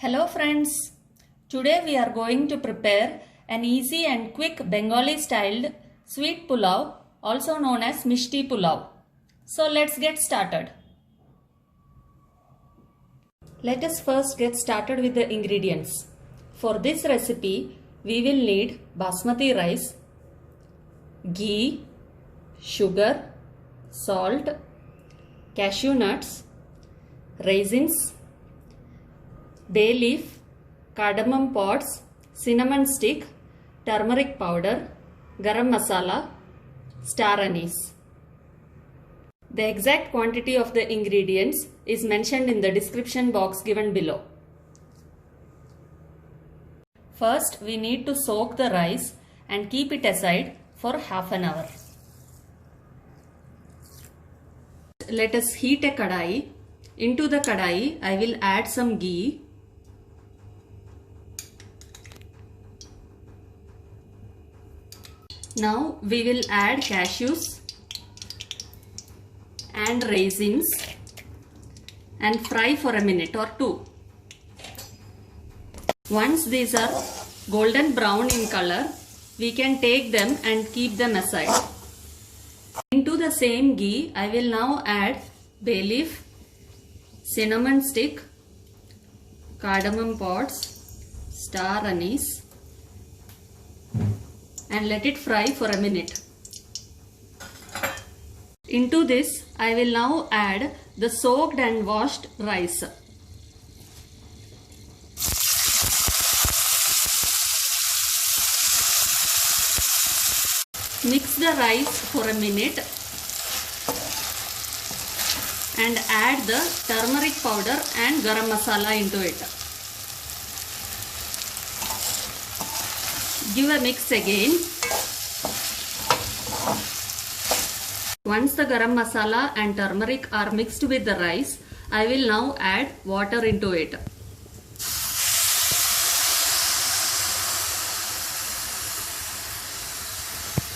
Hello friends, today we are going to prepare an easy and quick Bengali styled sweet pulao, also known as Mishti pulao. So let's get started. Let us first get started with the ingredients. For this recipe, we will need basmati rice, ghee, sugar, salt, cashew nuts, raisins, bay leaf, cardamom pods, cinnamon stick, turmeric powder, garam masala, star anise. The exact quantity of the ingredients is mentioned in the description box given below. First, we need to soak the rice and keep it aside for half an hour. Let us heat a kadai. Into the kadai, I will add some ghee. Now we will add cashews and raisins and fry for a minute or two. Once these are golden brown in color, we can take them and keep them aside. Into the same ghee, I will now add bay leaf, cinnamon stick, cardamom pods, star anise, and let it fry for a minute. Into this, I will now add the soaked and washed rice. Mix the rice for a minute and add the turmeric powder and garam masala into it. Give a mix again. Once the garam masala and turmeric are mixed with the rice, I will now add water into it.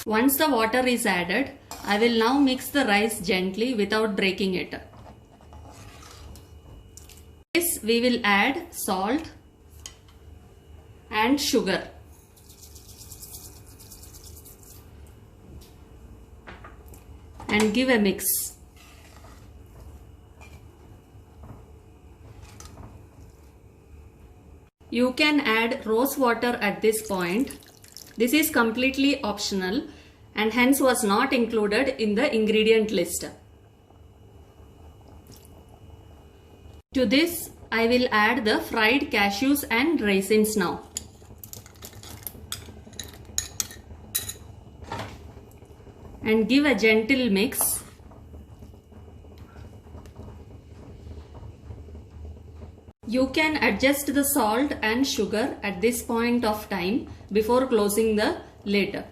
Once the water is added, I will now mix the rice gently without breaking it. This we will add salt and sugar. And give a mix. You can add rose water at this point. This is completely optional and hence was not included in the ingredient list. To this, I will add the fried cashews and raisins now. And give a gentle mix. You can adjust the salt and sugar at this point of time before closing the lid.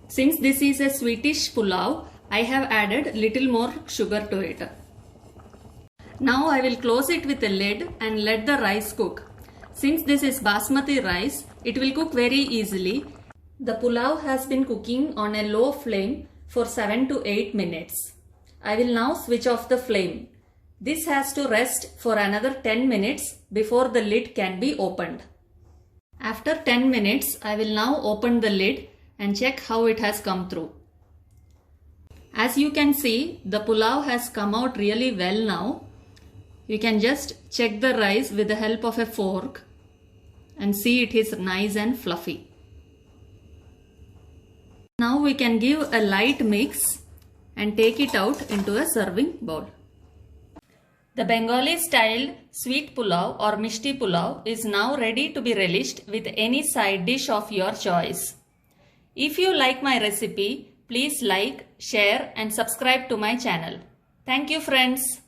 Since this is a sweetish pulao, I have added little more sugar to it. Now I will close it with a lid and let the rice cook. Since this is basmati rice, it will cook very easily. The pulao has been cooking on a low flame for 7 to 8 minutes. I will now switch off the flame. This has to rest for another 10 minutes before the lid can be opened. After 10 minutes, I will now open the lid and check how it has come through. As you can see, the pulao has come out really well now. You can just check the rice with the help of a fork and see it is nice and fluffy. Now we can give a light mix and take it out into a serving bowl. The Bengali styled sweet pulao or Mishti pulao is now ready to be relished with any side dish of your choice. If you like my recipe, please like, share and subscribe to my channel. Thank you friends.